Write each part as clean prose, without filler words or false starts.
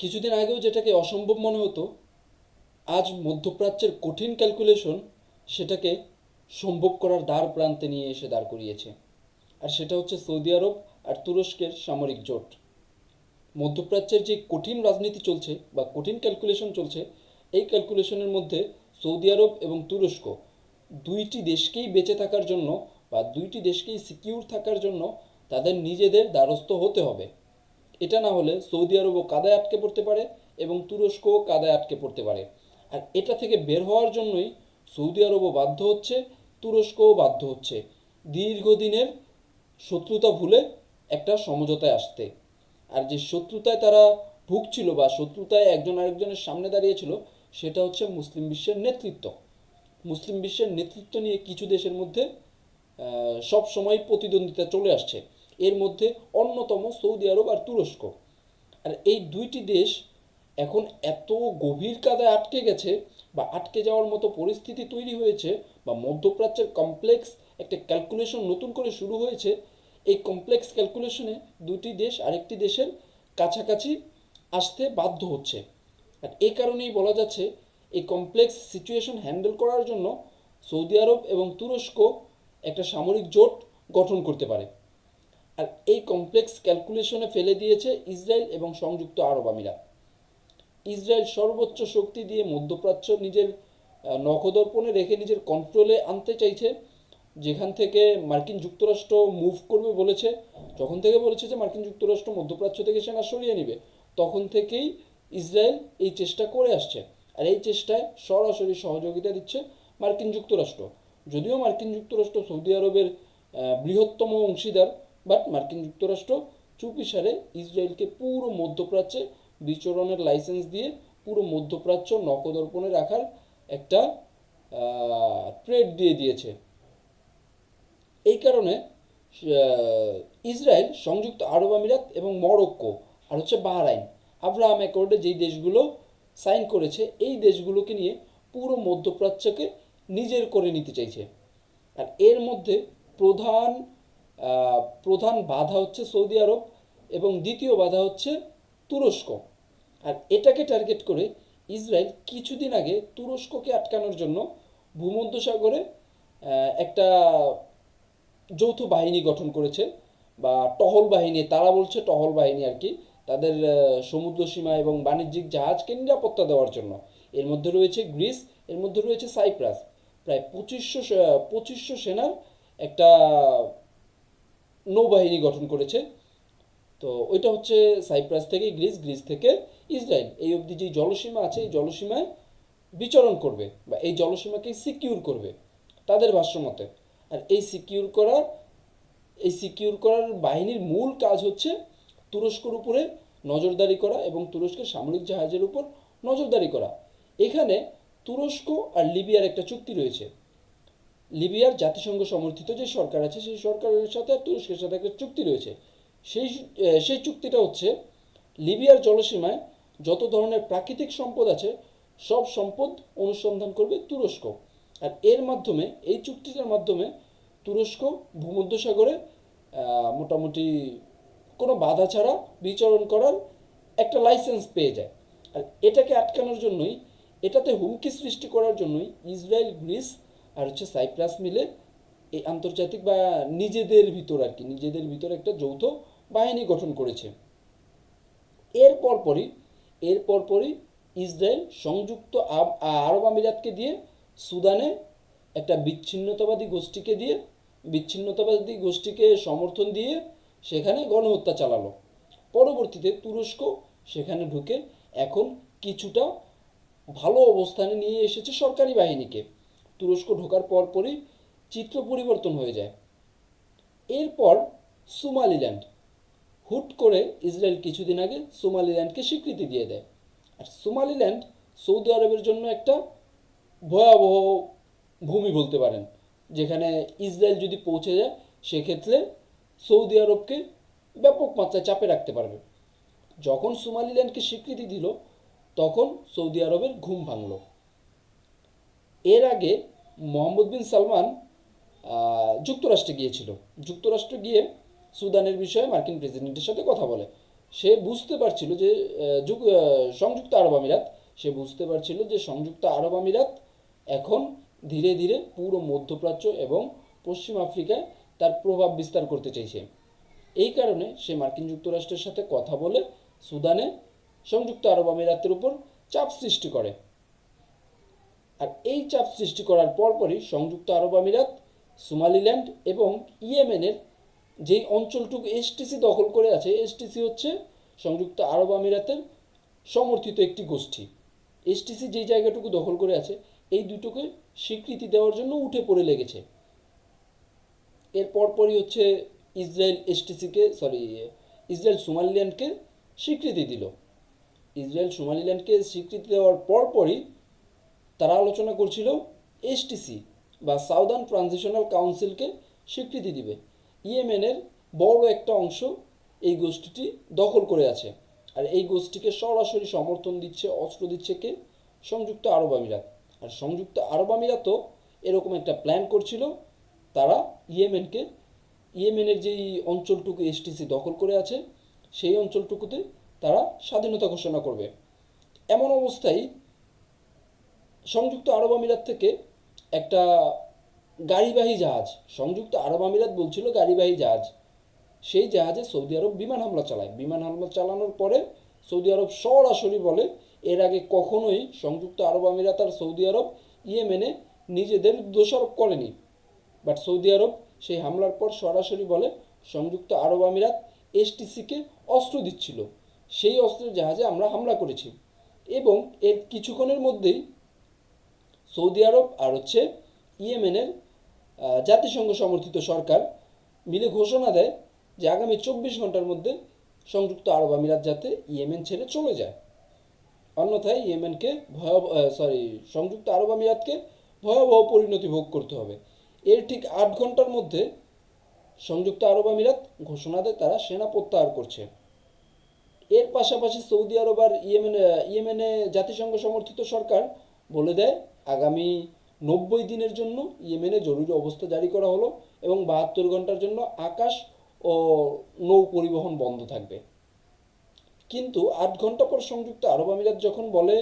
কিছুদিন আগেও যেটাকে অসম্ভব মনে হতো, আজ মধ্যপ্রাচ্যের কঠিন ক্যালকুলেশন সেটাকে সম্ভব করার দ্বার প্রান্তে নিয়ে এসে দাঁড় করিয়েছে। আর সেটা হচ্ছে সৌদি আরব আর তুরস্কের সামরিক জোট। মধ্যপ্রাচ্যের যে কঠিন রাজনীতি চলছে বা কঠিন ক্যালকুলেশন চলছে, এই ক্যালকুলেশনের মধ্যে সৌদি আরব এবং তুরস্ক দুইটি দেশকেই বেঁচে থাকার জন্য বা দুইটি দেশকেই সিকিউর থাকার জন্য তাদের নিজেদের দ্বারস্থ হতে হবে। এটা না হলে সৌদি আরবও কাদায় আটকে পড়তে পারে এবং তুরস্কও কাদায় আটকে পড়তে পারে। আর এটা থেকে বের হওয়ার জন্যই সৌদি আরবও বাধ্য হচ্ছে, তুরস্কও বাধ্য হচ্ছে দীর্ঘদিনের শত্রুতা ভুলে একটা সমঝোতায় আসতে। আর যে শত্রুতায় তারা ভুগছিল বা শত্রুতায় একজন আরেকজনের সামনে দাঁড়িয়েছিল, সেটা হচ্ছে মুসলিম বিশ্বের নেতৃত্ব। মুসলিম বিশ্বের নেতৃত্ব নিয়ে কিছু দেশের মধ্যে সব সময় প্রতিদ্বন্দ্বিতা চলে আসছে। এর মধ্যে অন্যতম সৌদি আরব আর তুরস্ক। আর এই দুইটি দেশ এখন এত গভীর কাদায় আটকে গেছে বা আটকে যাওয়ার মতো পরিস্থিতি তৈরি হয়েছে, বা মধ্যপ্রাচ্যের কমপ্লেক্স একটা ক্যালকুলেশন নতুন করে শুরু হয়েছে। এই কমপ্লেক্স ক্যালকুলেশনে দুটি দেশ আরেকটি দেশের কাছাকাছি আসতে বাধ্য হচ্ছে। আর এই কারণেই বলা যাচ্ছে এই কমপ্লেক্স সিচুয়েশন হ্যান্ডেল করার জন্য সৌদি আরব এবং তুরস্ক একটা সামরিক জোট গঠন করতে পারে। আর এই কমপ্লেক্স ক্যালকুলেশনে ফেলে দিয়েছে ইসরায়েল এবং সংযুক্ত আরব আমিরাত। ইসরায়েল সর্বোচ্চ শক্তি দিয়ে মধ্যপ্রাচ্য নিজের নখদর্পণে রেখে নিজের কন্ট্রোলে আনতে চাইছে। যেখান থেকে মার্কিন যুক্তরাষ্ট্র মুভ করবে বলেছে, যখন থেকে বলেছে যে মার্কিন যুক্তরাষ্ট্র মধ্যপ্রাচ্য থেকে সেনা সরিয়ে নেবে, তখন থেকেই ইসরায়েল এই চেষ্টা করে আসছে। আর এই চেষ্টায় সরাসরি সহযোগিতা দিচ্ছে মার্কিন যুক্তরাষ্ট্র। যদিও মার্কিন যুক্তরাষ্ট্র সৌদি আরবের বৃহত্তম অংশীদার, বাট মার্কিন যুক্তরাষ্ট্র চুপিসারে ইসরায়েলকে পুরো মধ্যপ্রাচ্যে বিচরণের লাইসেন্স দিয়ে পুরো মধ্যপ্রাচ্য নখদর্পণে রাখার একটা ট্রেড দিয়ে দিয়েছে। এই কারণে ইসরায়েল, সংযুক্ত আরব আমিরাত এবং মরক্কো আর হচ্ছে বাহরাইন আব্রাহাম অ্যাকর্ডে যেই দেশগুলো সাইন করেছে, এই দেশগুলোকে নিয়ে পুরো মধ্যপ্রাচ্যকে নিজের করে নিতে চাইছে। আর এর মধ্যে প্রধান প্রধান বাধা হচ্ছে সৌদি আরব এবং দ্বিতীয় বাধা হচ্ছে তুরস্ক। আর এটাকে টার্গেট করে ইসরায়েল কিছুদিন আগে তুরস্ককে আটকানোর জন্য ভূমধ্যসাগরে একটা যৌথ বাহিনী গঠন করেছে, বা টহল বাহিনী, তারা বলছে টহল বাহিনী আর কি, তাদের সমুদ্র সীমা এবং বাণিজ্যিক জাহাজকে নিরাপত্তা দেওয়ার জন্য। এর মধ্যে রয়েছে গ্রিস, এর মধ্যে রয়েছে সাইপ্রাস। প্রায় 2500 সেনার একটা নৌবাহিনী গঠন করেছে। তো ওইটা হচ্ছে সাইপ্রাস থেকে গ্রিস, গ্রিস থেকে ইসরায়েল, এই অবধি যে জলসীমা আছে এই জলসীমায় বিচরণ করবে বা এই জলসীমাকে সিকিউর করবে তাদের ভাষ্যমতে। আর এই সিকিউর করার বাহিনীর মূল কাজ হচ্ছে তুরস্কের উপরে নজরদারি করা এবং তুরস্কের সামরিক জাহাজের উপর নজরদারি করা। এখানে তুরস্ক আর লিবিয়ার একটা চুক্তি রয়েছে। লিবিয়ার জাতিসংঘ সমর্থিত যে সরকার আছে, সেই সরকারের সাথে আর তুরস্কের সাথে একটা চুক্তি রয়েছে। সেই সেই চুক্তিটা হচ্ছে লিবিয়ার জলসীমায় যত ধরনের প্রাকৃতিক সম্পদ আছে সব সম্পদ অনুসন্ধান করবে তুরস্ক। আর এর মাধ্যমে, এই চুক্তিটার মাধ্যমে তুরস্ক ভূমধ্যসাগরে মোটামুটি কোনো বাধা ছাড়া বিচরণ করার একটা লাইসেন্স পেয়ে যায়। আর এটাকে আটকানোর জন্যই, এটাতে হুমকি সৃষ্টি করার জন্যই ইসরায়েল, গ্রিস আর হচ্ছে সাইপ্রাস মিলে এই আন্তর্জাতিক বা নিজেদের ভিতর আর কি, নিজেদের ভিতর একটা যৌথ বাহিনী গঠন করেছে। এর পরপরই এর পরপরই ইসরায়েল সংযুক্ত আরব আমিরাতকে দিয়ে সুদানে একটা বিচ্ছিন্নতাবাদী গোষ্ঠীকে সমর্থন দিয়ে সেখানে গণহত্যা চালালো। পরবর্তীতে তুরস্ক সেখানে ঢুকে এখন কিছুটা ভালো অবস্থানে নিয়ে এসেছে সরকারি বাহিনীকে। তুরস্ক ঢোকার পরপরই চিত্র পরিবর্তন হয়ে যায়। এরপর সোমালিল্যান্ড, হুট করে ইসরায়েল কিছুদিন আগে সোমালিল্যান্ডকে স্বীকৃতি দিয়ে দেয়। আর সোমালিল্যান্ড সৌদি আরবের জন্য একটা ভয়াবহ ভূমি বলতে পারেন, যেখানে ইসরায়েল যদি পৌঁছে যায় সেক্ষেত্রে সৌদি আরবকে ব্যাপক মাত্রায় চাপে রাখতে পারবে। যখন সোমালিল্যান্ডকে স্বীকৃতি দিল, তখন সৌদি আরবের ঘুম ভাঙল। এর আগে মোহাম্মদ বিন সালমান যুক্তরাষ্ট্রে গিয়েছিল। যুক্তরাষ্ট্রে গিয়ে সুদানের বিষয়ে মার্কিন প্রেসিডেন্টের সাথে কথা বলে। সে বুঝতে পারছিল যে সংযুক্ত আরব আমিরাত, সে বুঝতে পারছিল যে সংযুক্ত আরব আমিরাত এখন ধীরে ধীরে পুরো মধ্যপ্রাচ্য এবং পশ্চিম আফ্রিকায় তার প্রভাব বিস্তার করতে চাইছে। এই কারণে সে মার্কিন যুক্তরাষ্ট্রের সাথে কথা বলে সুদানে সংযুক্ত আরব আমিরাতের উপর চাপ সৃষ্টি করে। আর এই চাপ সৃষ্টি করার পরপরই সংযুক্ত আরব আমিরাত সোমালিল্যান্ড এবং ইয়েমেনের যেই অঞ্চলটুকু এসটিসি দখল করে আছে, এসটিসি হচ্ছে সংযুক্ত আরব আমিরাতের সমর্থিত একটি গোষ্ঠী। এসটিসি যেই জায়গাটুকু দখল করে আছে, এই দুটোকে স্বীকৃতি দেওয়ার জন্য উঠে পড়ে লেগেছে। এর পরপরই হচ্ছে ইসরায়েল সোমালিল্যান্ডকে স্বীকৃতি দিল। ইসরায়েল সোমালিল্যান্ডকে স্বীকৃতি দেওয়ার পরপরই তারা আলোচনা করছিল এসটিসি বা সাউদার্ন ট্রানজিশনাল কাউন্সিলকে স্বীকৃতি দিবে। ইয়েমেনের বড় একটা অংশ এই গোষ্ঠীটি দখল করে আছে, আর এই গোষ্ঠীকে সরাসরি সমর্থন দিচ্ছে, অস্ত্র দিচ্ছে কে? সংযুক্ত আরব আমিরাত। আর সংযুক্ত আরব আমিরাতও এরকম একটা প্ল্যান করছিল, তারা ইয়েমেনের যেই অঞ্চলটুকু এসটিসি দখল করে আছে, সেই অঞ্চলটুকুতে তারা স্বাধীনতা ঘোষণা করবে। এমন অবস্থায় সংযুক্ত আরব আমিরাত থেকে একটা গাড়িবাহী জাহাজ, সংযুক্ত আরব আমিরাত বলছিল গাড়িবাহী জাহাজ, সেই জাহাজে সৌদি আরব বিমান হামলা চালায়। বিমান হামলা চালানোর পরে সৌদি আরব সরাসরি বলে, এর আগে কখনোই সংযুক্ত আরব আমিরাত আর সৌদি আরব ইয়েমেনে নিজেদের দোষারোপ করেনি, বাট সৌদি আরব সেই হামলার পর সরাসরি বলে সংযুক্ত আরব আমিরাত এসটিসিকে অস্ত্র দিচ্ছিল, সেই অস্ত্রের জাহাজে আমরা হামলা করেছি। এবং এর কিছুক্ষণের মধ্যেই সৌদি আরব আর হচ্ছে ইয়েমেনের জাতিসংঘ সমর্থিত সরকার মিলে ঘোষণা দেয় যে আগামী 24 ঘন্টার মধ্যে সংযুক্ত আরব আমিরাত যাতে ইয়েমেন ছেড়ে চলে যায়, অন্যথায় সংযুক্ত আরব আমিরাতকে ভয়াবহ পরিণতি ভোগ করতে হবে। এর ঠিক 8 ঘন্টার মধ্যে সংযুক্ত আরব আমিরাত ঘোষণা দেয় তারা সেনা প্রত্যাহার করছে। এর পাশাপাশি সৌদি আরব আর ইয়েমেনে জাতিসংঘ সমর্থিত সরকার বলে দেয় আগামী 90 দিনের জন্য ইয়েমেনে জরুরি অবস্থা জারি করা হলো এবং 72 ঘন্টার জন্য আকাশ ও নৌ পরিবহন বন্ধ থাকবে। কিন্তু 8 ঘন্টা পর সংযুক্ত আরব আমিরাত যখন বলে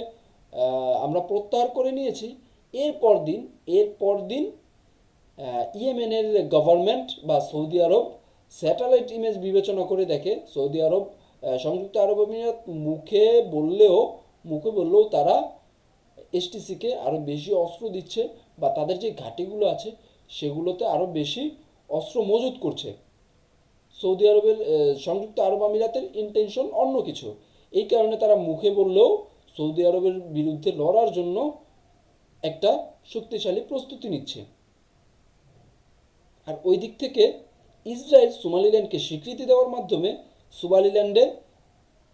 আমরা প্রত্যাহার করে নিয়েছি, এরপর দিন ইয়েমেনের গভর্নমেন্ট বা সৌদি আরব স্যাটেলাইট ইমেজ বিবেচনা করে দেখে সংযুক্ত আরব আমিরাত মুখে বললেও তারা এসটিসিকে আরও বেশি অস্ত্র দিচ্ছে বা তাদের যে ঘাঁটিগুলো আছে সেগুলোতে আরও বেশি অস্ত্র মজুত করছে। সংযুক্ত আরব আমিরাতের ইন্টেনশন অন্য কিছু। এই কারণে তারা মুখে বললেও সৌদি আরবের বিরুদ্ধে লড়ার জন্য একটা শক্তিশালী প্রস্তুতি নিচ্ছে। আর ওই দিক থেকে ইসরায়েল সোমালিল্যান্ডকে স্বীকৃতি দেওয়ার মাধ্যমে সোমালিল্যান্ডে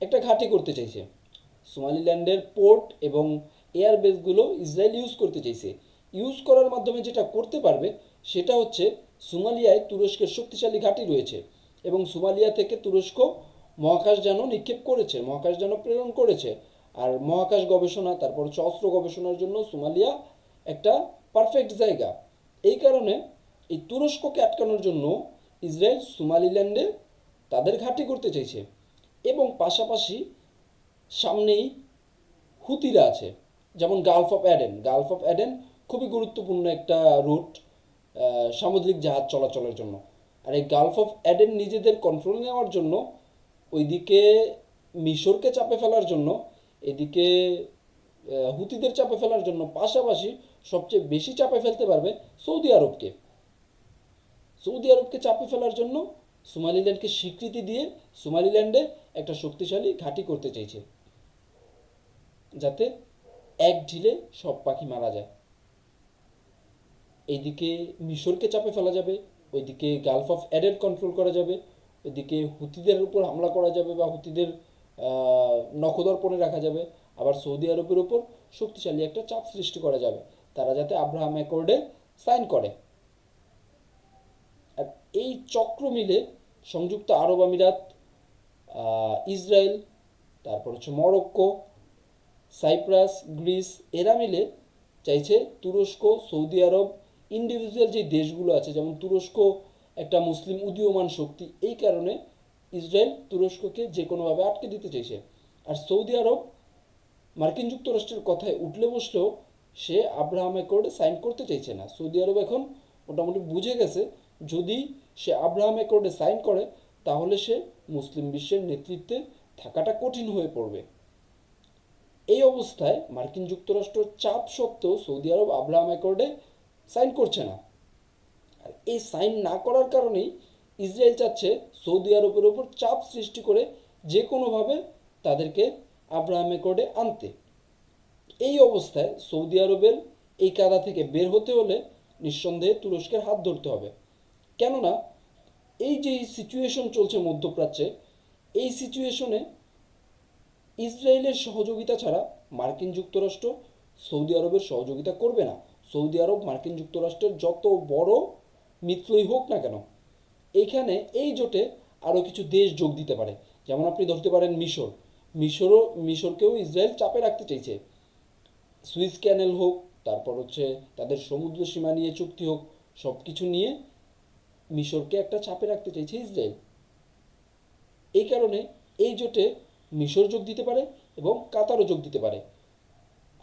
একটা ঘাঁটি করতে চাইছে। সোমালিল্যান্ডের পোর্ট এবং এয়ার বেসগুলো ইসরায়েল ইউজ করতে চাইছে। ইউজ করার মাধ্যমে যেটা করতে পারবে সেটা হচ্ছে, সোমালিয়ায় তুরস্কের শক্তিশালী ঘাঁটি রয়েছে এবং সোমালিয়া থেকে তুরস্ক মহাকাশযানও নিক্ষেপ করেছে, মহাকাশযানও প্রেরণ করেছে। আর মহাকাশ গবেষণা, তারপর হচ্ছে অস্ত্র গবেষণার জন্য সোমালিয়া একটা পারফেক্ট জায়গা। এই কারণে এই তুরস্ককে আটকানোর জন্য ইসরায়েল সোমালিল্যান্ডে তাদের ঘাঁটি করতে চাইছে। এবং পাশাপাশি সামনেই হুতিরা আছে, যেমন গালফ অফ অ্যাডেন খুবই গুরুত্বপূর্ণ একটা রুট সামুদ্রিক জাহাজ চলাচলের জন্য। আর এই গালফ অফ অ্যাডেন নিজেদের কন্ট্রোল নেওয়ার জন্য, ওইদিকে মিশরকে চাপে ফেলার জন্য, এদিকে হুতিদের চাপে ফেলার জন্য, পাশাপাশি সবচেয়ে বেশি চাপে ফেলতে পারবে সৌদি আরবকে। সৌদি আরবকে চাপে ফেলার জন্য সোমালিল্যান্ডকে স্বীকৃতি দিয়ে সোমালিল্যান্ডে একটা শক্তিশালী ঘাঁটি করতে চাইছে, যাতে এক ঢিলে সব পাখি মারা যায়। এইদিকে মিশরকে চাপে ফেলা যাবে, ওইদিকে গালফ অফ অ্যাডেন কন্ট্রোল করা যাবে, ওইদিকে হুতিদের উপর হামলা করা যাবে বা হুতিদের নখদর্পণে রাখা যাবে, আবার সৌদি আরবের উপর শক্তিশালী একটা চাপ সৃষ্টি করা যাবে তারা যাতে আব্রাহাম অ্যাকর্ডে সাইন করে। আর এই চক্র মিলে সংযুক্ত আরব আমিরাত, ইসরায়েল, তারপর হচ্ছে মরক্কো, সাইপ্রাস, গ্রিস, এরা মিলে চাইছে তুরস্ক, সৌদি আরব, ইন্ডিভিজুয়াল যে দেশগুলো আছে, যেমন তুরস্ক একটা মুসলিম উদীয়মান শক্তি, এই কারণে ইসরায়েল তুরস্ককে যে কোনোভাবে আটকে দিতে চাইছে। আর সৌদি আরব মার্কিন যুক্তরাষ্ট্রের কথায় উঠলে বসলেও সে আব্রাহাম অ্যাকর্ডে সাইন করতে চাইছে না। সৌদি আরব এখন মোটামুটি বুঝে গেছে, যদি সে আব্রাহাম অ্যাকর্ডে সাইন করে তাহলে সে মুসলিম বিশ্বের নেতৃত্বে থাকাটা কঠিন হয়ে পড়বে। এই অবস্থায় মার্কিন যুক্তরাষ্ট্র চাপ সত্ত্বেও সৌদি আরব আব্রাহাম অ্যাকর্ডে সাইন করছে না। আর এই সাইন না করার কারণেই ইসরায়েল চাচ্ছে সৌদি আরবের ওপর চাপ সৃষ্টি করে যে কোনোভাবে তাদেরকে আব্রাহাম অ্যাকর্ডে আনতে। এই অবস্থায় সৌদি আরবের এই কাদা থেকে বের হতে হলে নিঃসন্দেহে তুরস্কের হাত ধরতে হবে। কেননা এই যে সিচুয়েশন চলছে মধ্যপ্রাচ্যে, এই সিচুয়েশনে ইসরায়েলের সহযোগিতা ছাড়া মার্কিন যুক্তরাষ্ট্র সৌদি আরবের সহযোগিতা করবে না। সৌদি আরব মার্কিন যুক্তরাষ্ট্রের যত বড় মিত্রই হোক না কেন, এইখানে এই জোটে আরও কিছু দেশ যোগ দিতে পারে। যেমন আপনি ধরতে পারেন মিশরকেও ইসরায়েল চাপে রাখতে চাইছে। সুইস ক্যানেল হোক, তারপর হচ্ছে তাদের সমুদ্র সীমা নিয়ে চুক্তি হোক, সব কিছু নিয়ে মিশরকে একটা চাপে রাখতে চাইছে ইসরায়েল। এই কারণে এই জোটে মিশর যোগ দিতে পারে এবং কাতারও যোগ দিতে পারে।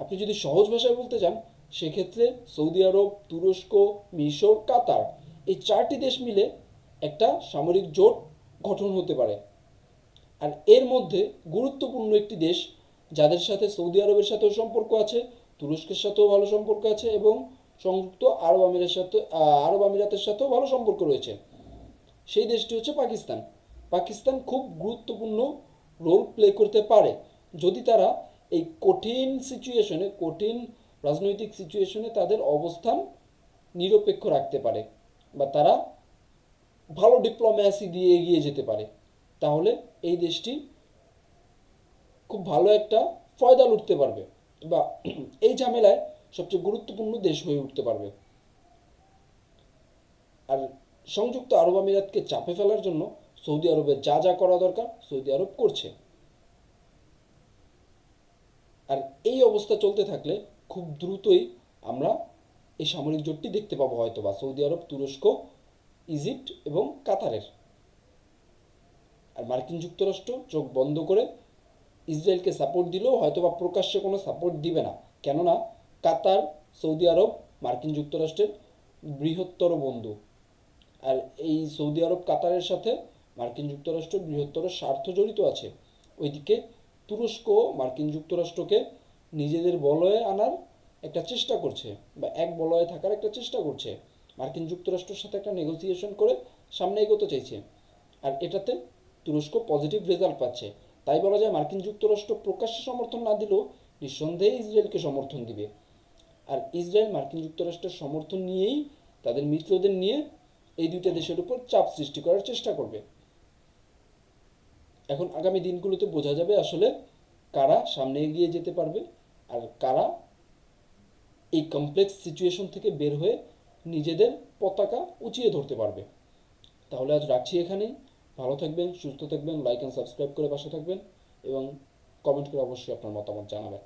আপনি যদি সহজ ভাষায় বলতে চান, সেক্ষেত্রে সৌদি আরব, তুরস্ক, মিশর, কাতার, এই 4টি দেশ মিলে একটা সামরিক জোট গঠন হতে পারে। আর এর মধ্যে গুরুত্বপূর্ণ একটি দেশ, যাদের সাথে সৌদি আরবের সাথেও সম্পর্ক আছে, তুরস্কের সাথেও ভালো সম্পর্ক আছে এবং সংযুক্ত আরব আমিরাতের সাথেও ভালো সম্পর্ক রয়েছে, সেই দেশটি হচ্ছে পাকিস্তান। পাকিস্তান খুব গুরুত্বপূর্ণ রোল প্লে করতে পারে যদি তারা এই কঠিন রাজনৈতিক সিচুয়েশনে তাদের অবস্থান নিরপেক্ষ রাখতে পারে, বা তারা ভালো ডিপ্লোম্যাসি দিয়ে এগিয়ে যেতে পারে। তাহলে এই দেশটি খুব ভালো একটা ফয়দা লুটতে পারবে, বা এই ঝামেলায় সবচেয়ে গুরুত্বপূর্ণ দেশ হয়ে উঠতে পারবে। আর সংযুক্ত আরব আমিরাতকে চাপে ফেলার জন্য সৌদি আরবের যা যা করা দরকার সৌদি আরব করছে। আর এই অবস্থা চলতে থাকলে খুব দ্রুতই আমরা এই সামরিক জোটটি দেখতে পাবো, হয়তো বা সৌদি আরব, তুরস্ক, ইজিপ্ট এবং কাতারের। আর মার্কিন যুক্তরাষ্ট্র চোখ বন্ধ করে ইসরায়েলকে সাপোর্ট দিলেও হয়তো বা প্রকাশ্যে কোনো সাপোর্ট দিবে না। কেননা কাতার, সৌদি আরব মার্কিন যুক্তরাষ্ট্রের বৃহত্তর বন্ধু। আর এই সৌদি আরব, কাতারের সাথে মার্কিন যুক্তরাষ্ট্রের বৃহত্তর স্বার্থ জড়িত আছে। ওইদিকে তুরস্ক মার্কিন যুক্তরাষ্ট্রকে নিজেদের বলয়ে আনার একটা চেষ্টা করছে, বা এক বলয়ে থাকার একটা চেষ্টা করছে। মার্কিন যুক্তরাষ্ট্রের সাথে একটা নেগোসিয়েশন করে সামনে এগোতে চাইছে। আর এটাতে তুরস্ক পজিটিভ রেজাল্ট পাচ্ছে। তাই বলা যায় মার্কিন যুক্তরাষ্ট্র প্রকাশ্যে সমর্থন না দিলেও নিঃসন্দেহে ইসরায়েলকে সমর্থন দিবে। আর ইসরায়েল মার্কিন যুক্তরাষ্ট্রের সমর্থন নিয়েই তাদের মিত্রদের নিয়ে এই দুইটা দেশের উপর চাপ সৃষ্টি করার চেষ্টা করবে। এখন আগামী দিনগুলোতে বোঝা যাবে আসলে কারা সামনে এগিয়ে যেতে পারবে আর কারা এই কমপ্লেক্স সিচুয়েশন থেকে বের হয়ে নিজেদের পতাকা উঁচিয়ে ধরতে পারবে। তাহলে আজ রাখছি এখানেই। ভালো থাকবেন, সুস্থ থাকবেন, লাইক অ্যান্ড সাবস্ক্রাইব করে পাশে থাকবেন এবং কমেন্ট করে অবশ্যই আপনার মতামত জানাবেন।